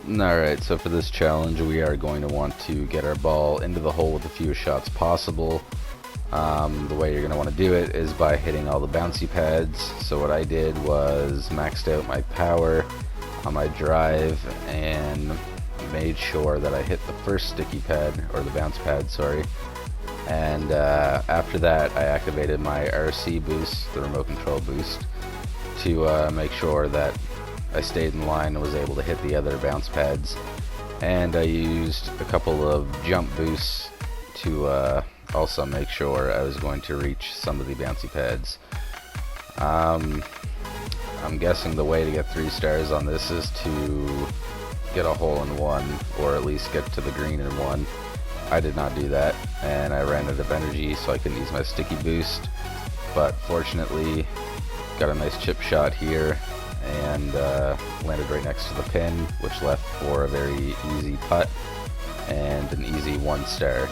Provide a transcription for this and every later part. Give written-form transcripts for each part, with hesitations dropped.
Alright, so for this challenge we are going to want to get our ball into the hole with the fewest shots possible. The way you're going to want to do it is by hitting all the bouncy pads. So what I did was maxed out my power on my drive and made sure that I hit the first sticky pad, or the bounce pad, sorry. And after that I activated my RC boost, the remote control boost, to make sure that I stayed in line and was able to hit the other bounce pads. And I used a couple of jump boosts to also make sure I was going to reach some of the bouncy pads. I'm guessing the way to get 3 stars on this is to get a hole in one, or at least get to the green in one. I did not do that, and I ran out of energy, so I couldn't use my sticky boost. But fortunately, got a nice chip shot here, and landed right next to the pin, which left for a very easy putt and an easy 1 star.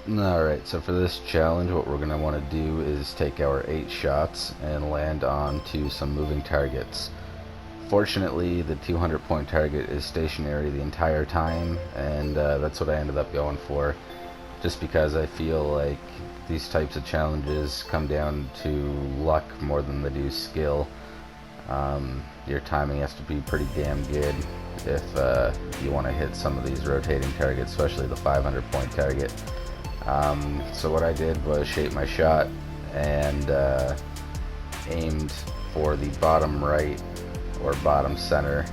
Alright, so for this challenge what we're going to want to do is take our 8 shots and land onto some moving targets. Fortunately, the 200 point target is stationary the entire time, and that's what I ended up going for, just because I feel like these types of challenges come down to luck more than they do skill. Your timing has to be pretty damn good if you want to hit some of these rotating targets, especially the 500 point target. So what I did was shape my shot and aimed for the bottom right or bottom center,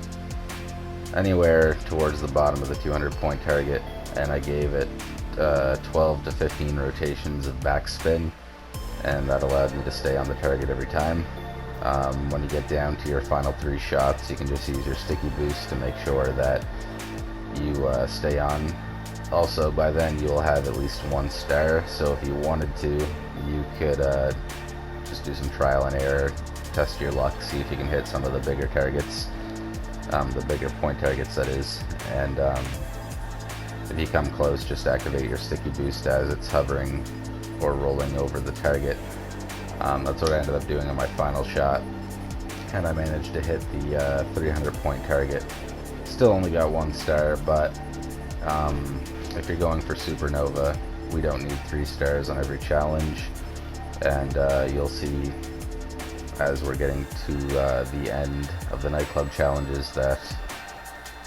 anywhere towards the bottom of the 200 point target, and I gave it 12 to 15 rotations of backspin, and that allowed me to stay on the target every time. When you get down to your final 3 shots, you can just use your sticky boost to make sure that you stay on. Also, by then you'll have at least 1 star, so if you wanted to, you could just do some trial and error, test your luck, see if you can hit some of the bigger targets, the bigger point targets that is, and if you come close, just activate your sticky boost as it's hovering or rolling over the target. That's what I ended up doing on my final shot, and I managed to hit the 300 point target. Still only got 1 star, but if you're going for Supernova, we don't need 3 stars on every challenge, and you'll see as we're getting to the end of the nightclub challenges that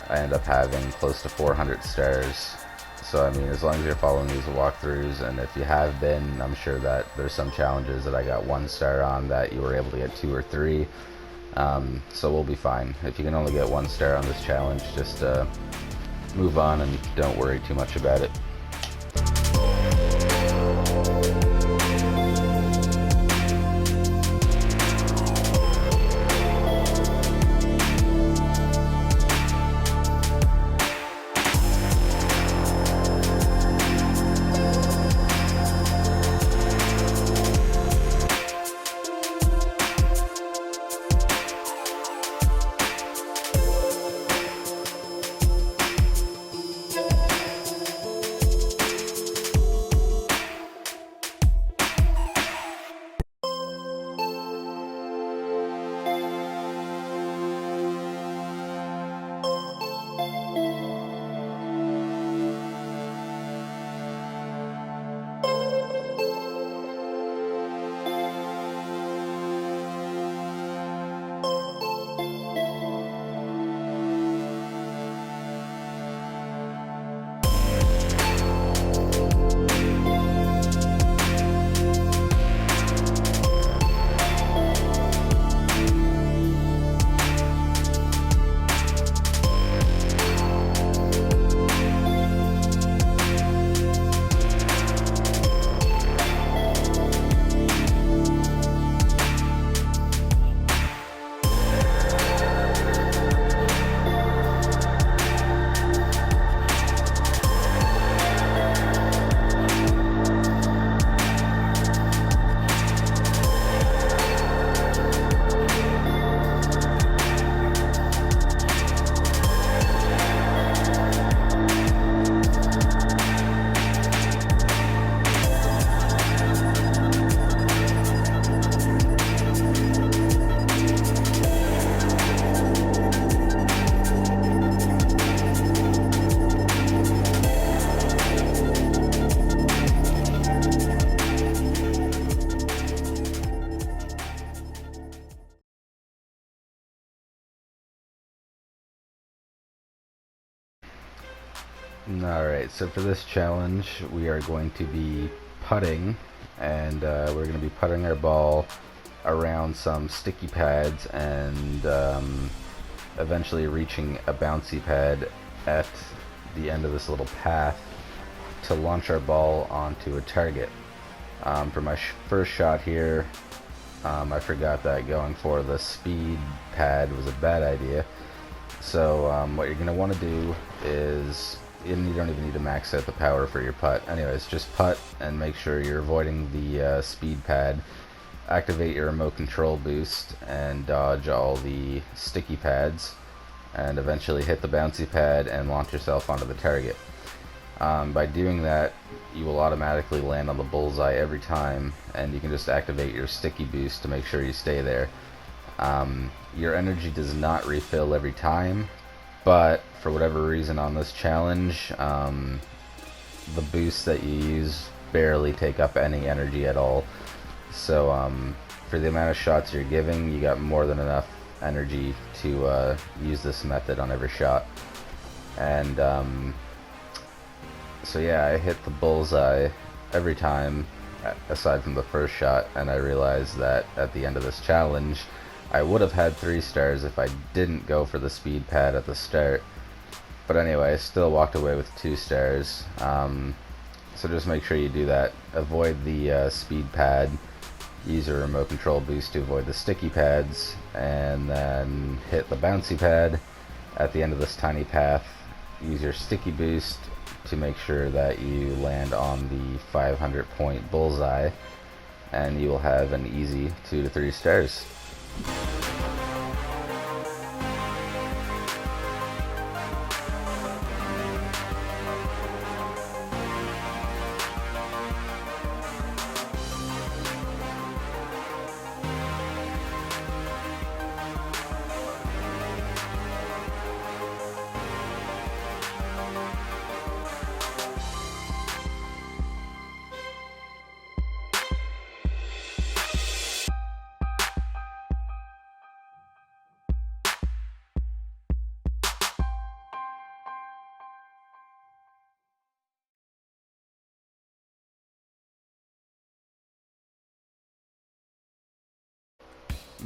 I end up having close to 400 stars. So I mean, as long as you're following these walkthroughs, and if you have been, I'm sure that there's some challenges that I got 1 star on that you were able to get 2 or 3. So we'll be fine. If you can only get 1 star on this challenge, just move on and don't worry too much about it. Alright, so for this challenge we are going to be putting, and we're going to be putting our ball around some sticky pads and eventually reaching a bouncy pad at the end of this little path to launch our ball onto a target. For my first shot here, I forgot that going for the speed pad was a bad idea. So what you're going to want to do is, you don't even need to max out the power for your putt. Anyways, just putt and make sure you're avoiding the speed pad. Activate your remote control boost and dodge all the sticky pads, and eventually hit the bouncy pad and launch yourself onto the target. By doing that, you will automatically land on the bullseye every time, and you can just activate your sticky boost to make sure you stay there. Your energy does not refill every time, but for whatever reason on this challenge, the boosts that you use barely take up any energy at all. So for the amount of shots you're giving, you got more than enough energy to use this method on every shot. And so yeah, I hit the bullseye every time aside from the first shot, and I realized that at the end of this challenge I would have had 3 stars if I didn't go for the speed pad at the start. But anyway, I still walked away with 2 stars. So just make sure you do that. Avoid the speed pad, use your remote control boost to avoid the sticky pads, and then hit the bouncy pad at the end of this tiny path. Use your sticky boost to make sure that you land on the 500 point bullseye, and you will have an easy 2 to 3 stars.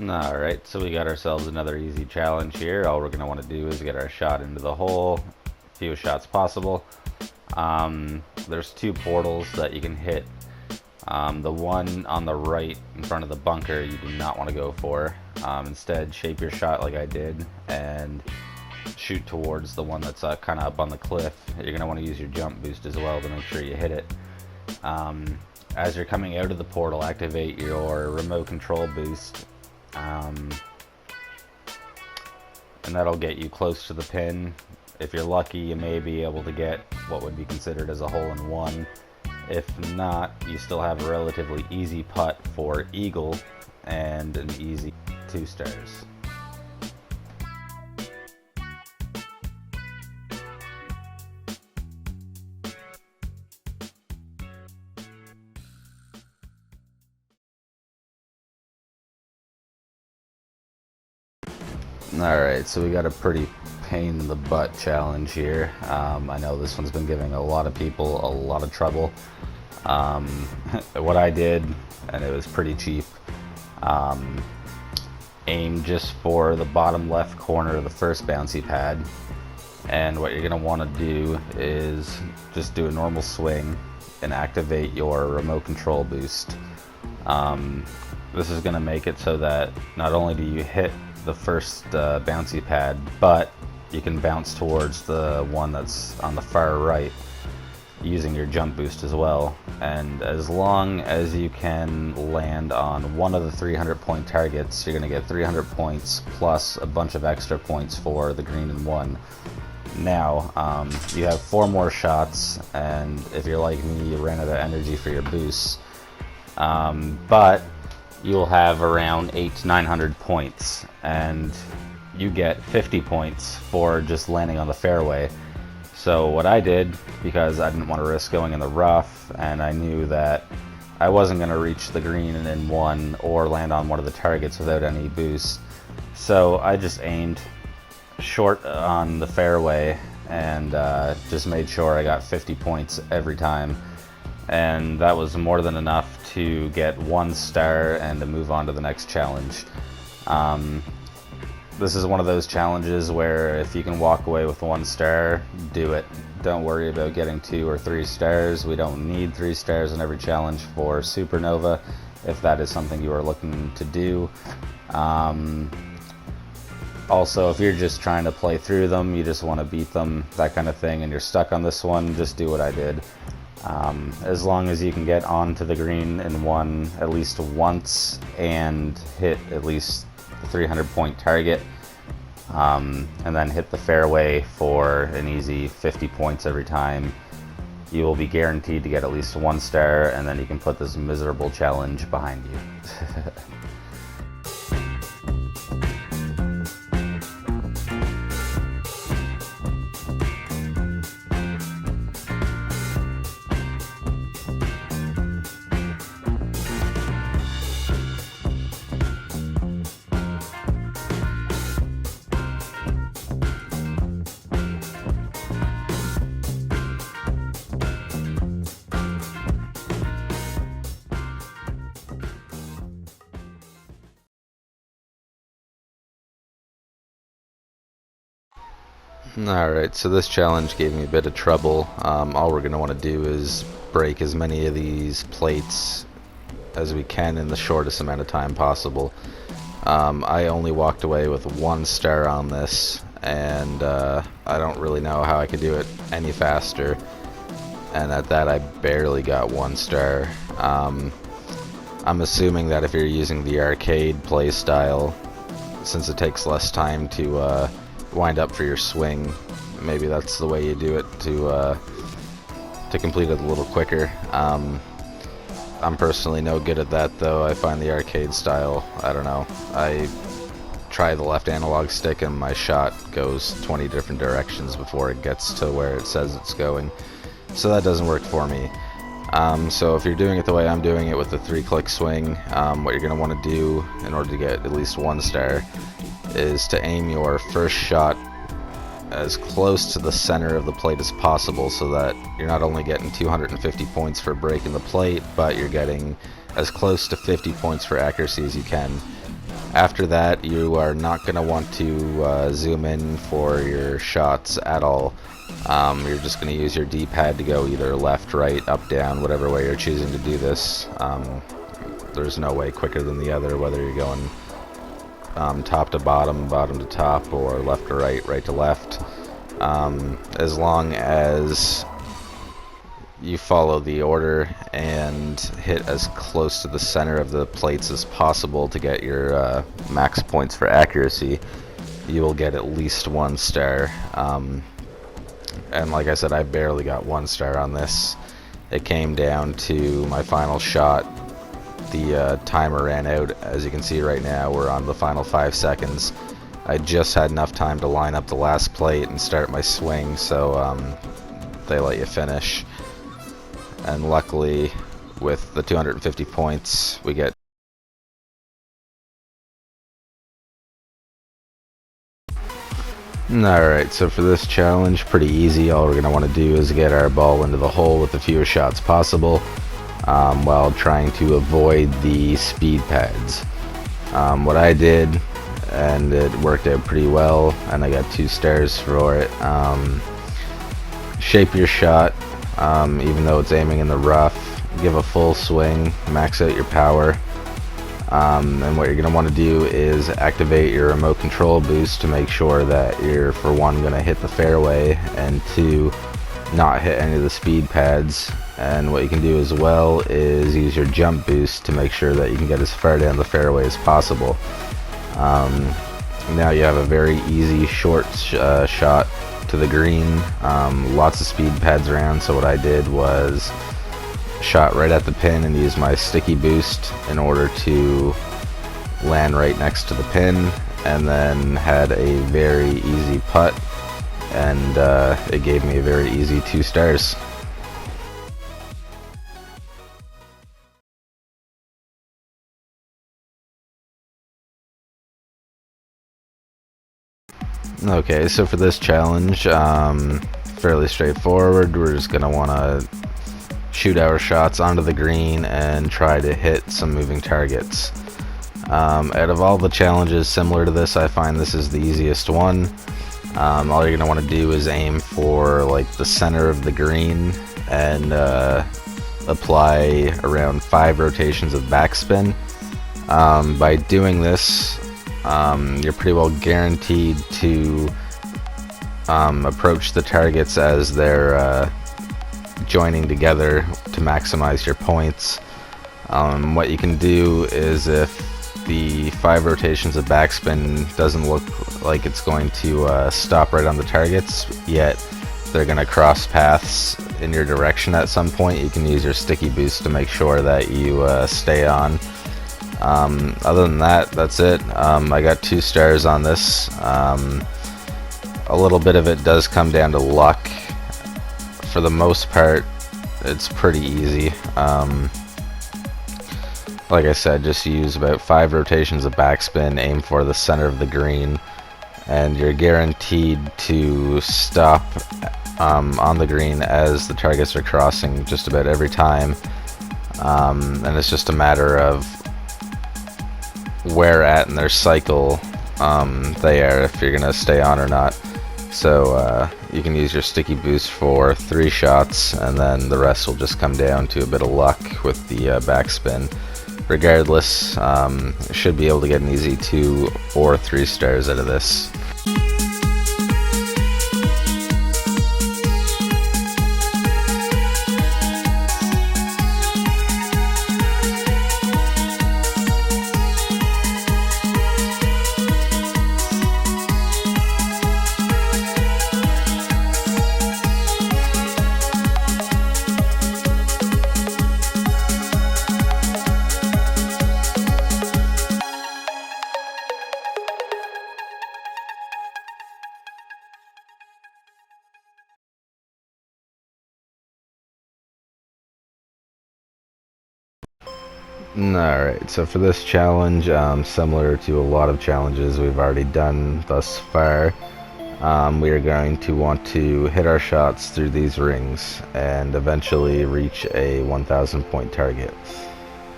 Alright, so we got ourselves another easy challenge here. All we're going to want to do is get our shot into the hole, few shots possible. There's 2 portals that you can hit. The one on the right in front of the bunker you do not want to go for. Instead, shape your shot like I did and shoot towards the one that's kind of up on the cliff. You're going to want to use your jump boost as well to make sure you hit it. As you're coming out of the portal, activate your remote control boost. And that'll get you close to the pin. If you're lucky, you may be able to get what would be considered as a hole-in-one. If not, you still have a relatively easy putt for eagle and an easy 2 stars. Alright, so we got a pretty pain in the butt challenge here. I know this one's been giving a lot of people a lot of trouble. What I did, and it was pretty cheap, aim just for the bottom left corner of the first bouncy pad, and what you're going to want to do is just do a normal swing and activate your remote control boost. This is going to make it so that not only do you hit the first bouncy pad, but you can bounce towards the one that's on the far right using your jump boost as well. And as long as you can land on one of the 300 point targets, you're going to get 300 points plus a bunch of extra points for the green and 1. Now, you have 4 more shots, and if you're like me, you ran out of energy for your boosts. But you'll have around 800 to 900 points, and you get 50 points for just landing on the fairway. So what I did, because I didn't want to risk going in the rough, and I knew that I wasn't going to reach the green in 1 or land on one of the targets without any boost, so I just aimed short on the fairway and just made sure I got 50 points every time. And that was more than enough to get 1 star and to move on to the next challenge. This is one of those challenges where if you can walk away with 1 star, do it. Don't worry about getting 2 or 3 stars. We don't need 3 stars in every challenge for Supernova, if that is something you are looking to do. Also, if you're just trying to play through them, you just want to beat them, that kind of thing, and you're stuck on this one, just do what I did. As long as you can get onto the green in one at least once and hit at least the 300 point target, and then hit the fairway for an easy 50 points every time, you will be guaranteed to get at least 1 star, and then you can put this miserable challenge behind you. Alright, so this challenge gave me a bit of trouble. All we're going to want to do is break as many of these plates as we can in the shortest amount of time possible. I only walked away with 1 star on this, and I don't really know how I could do it any faster. And at that, I barely got 1 star. I'm assuming that if you're using the arcade play style, since it takes less time to wind up for your swing, maybe that's the way you do it to complete it a little quicker. I'm personally no good at that, though. I find the arcade style, I don't know, I try the left analog stick and my shot goes 20 different directions before it gets to where it says it's going, so that doesn't work for me. So if you're doing it the way I'm doing it with the 3-click swing, what you're going to want to do in order to get at least 1 star is to aim your first shot as close to the center of the plate as possible, so that you're not only getting 250 points for breaking the plate, but you're getting as close to 50 points for accuracy as you can. After that, you are not going to want to zoom in for your shots at all. You're just going to use your D-pad to go either left, right, up, down, whatever way you're choosing to do this. There's no way quicker than the other, whether you're going top to bottom, bottom to top, or left to right, right to left. As long as you follow the order and hit as close to the center of the plates as possible to get your max points for accuracy, you will get at least 1 star. And like I said, I barely got 1 star on this. It came down to my final shot. The timer ran out. As you can see right now, we're on the final 5 seconds. I just had enough time to line up the last plate and start my swing, so they let you finish. And luckily, with the 250 points, we get Alright, so for this challenge, pretty easy. All we're going to want to do is get our ball into the hole with the fewest shots possible, while trying to avoid the speed pads. What I did, and it worked out pretty well, and I got 2 stars for it. Shape your shot, even though it's aiming in the rough. Give a full swing, max out your power. And what you're going to want to do is activate your remote control boost to make sure that you're, for 1, going to hit the fairway, and 2, not hit any of the speed pads. And what you can do as well is use your jump boost to make sure that you can get as far down the fairway as possible. Now you have a very easy short shot to the green. Lots of speed pads around, so what I did was shot right at the pin and used my sticky boost in order to land right next to the pin, and then had a very easy putt, and it gave me a very easy 2 stars. Okay, so for this challenge, fairly straightforward. We're just gonna want to shoot our shots onto the green and try to hit some moving targets. Out of all the challenges similar to this, I find this is the easiest one. All you're gonna want to do is aim for like the center of the green and apply around 5 rotations of backspin. By doing this, you're pretty well guaranteed to approach the targets as they're joining together to maximize your points. What you can do is, if the 5 rotations of backspin doesn't look like it's going to stop right on the targets, yet they're going to cross paths in your direction at some point, you can use your sticky boost to make sure that you stay on. Other than that, that's it. I got 2 stars on this. A little bit of it does come down to luck. For the most part, it's pretty easy. Like I said, just use about 5 rotations of backspin, aim for the center of the green, and you're guaranteed to stop on the green as the targets are crossing just about every time. And it's just a matter of where at in their cycle they are, if you're going to stay on or not. So you can use your sticky boost for 3 shots, and then the rest will just come down to a bit of luck with the backspin. Regardless, should be able to get an easy 2 or 3 stars out of this. Alright, so for this challenge, similar to a lot of challenges we've already done thus far, we are going to want to hit our shots through these rings and eventually reach a 1,000 point target.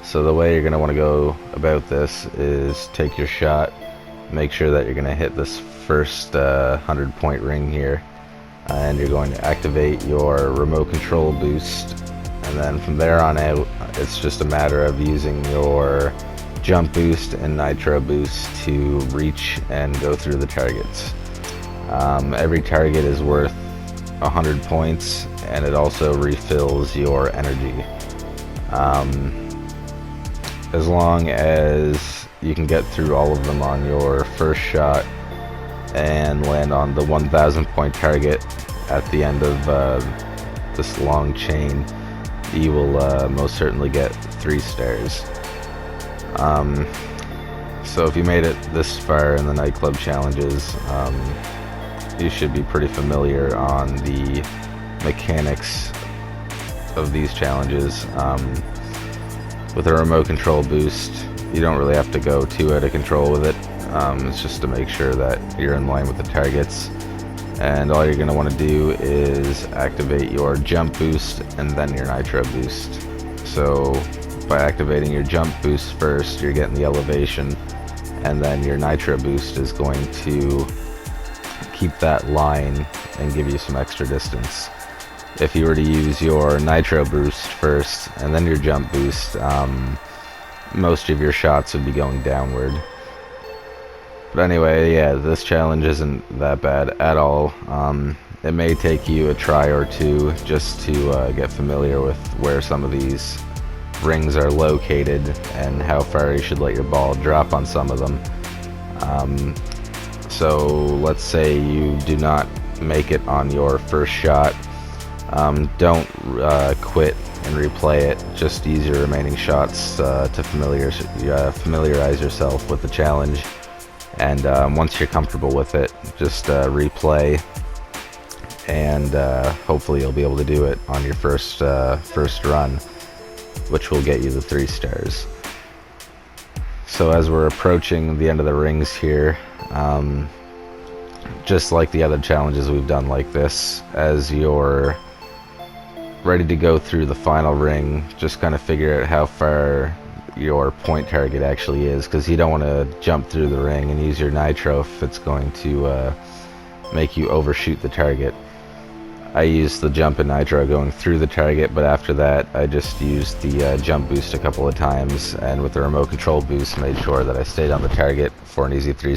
So the way you're going to want to go about this is take your shot, make sure that you're going to hit this first 100 point ring here, and you're going to activate your remote control boost. And then from there on out, it's just a matter of using your jump boost and nitro boost to reach and go through the targets. Every target is worth 100 points, and it also refills your energy. As long as you can get through all of them on your first shot and land on the 1,000 point target at the end of this long chain, you will most certainly get 3 stars. So if you made it this far in the nightclub challenges, you should be pretty familiar on the mechanics of these challenges. With a remote control boost, you don't really have to go too out of control with it. It's just to make sure that you're in line with the targets. And all you're going to want to do is activate your jump boost and then your nitro boost. So by activating your jump boost first, you're getting the elevation, and then your nitro boost is going to keep that line and give you some extra distance. If you were to use your nitro boost first and then your jump boost, most of your shots would be going downward. But anyway, yeah, this challenge isn't that bad at all. It may take you a try or two just to get familiar with where some of these rings are located and how far you should let your ball drop on some of them. So let's say you do not make it on your first shot. Don't quit and replay it. Just use your remaining shots to familiarize yourself with the challenge. And once you're comfortable with it, just replay, and hopefully you'll be able to do it on your first run, which will get you the 3 stars. So as we're approaching the end of the rings here, just like the other challenges we've done like this, as you're ready to go through the final ring, just kind of figure out how far your point target actually is, because you don't want to jump through the ring and use your nitro if it's going to make you overshoot the target. I used the jump and nitro going through the target, but after that I just used the jump boost a couple of times, and with the remote control boost made sure that I stayed on the target for an easy 3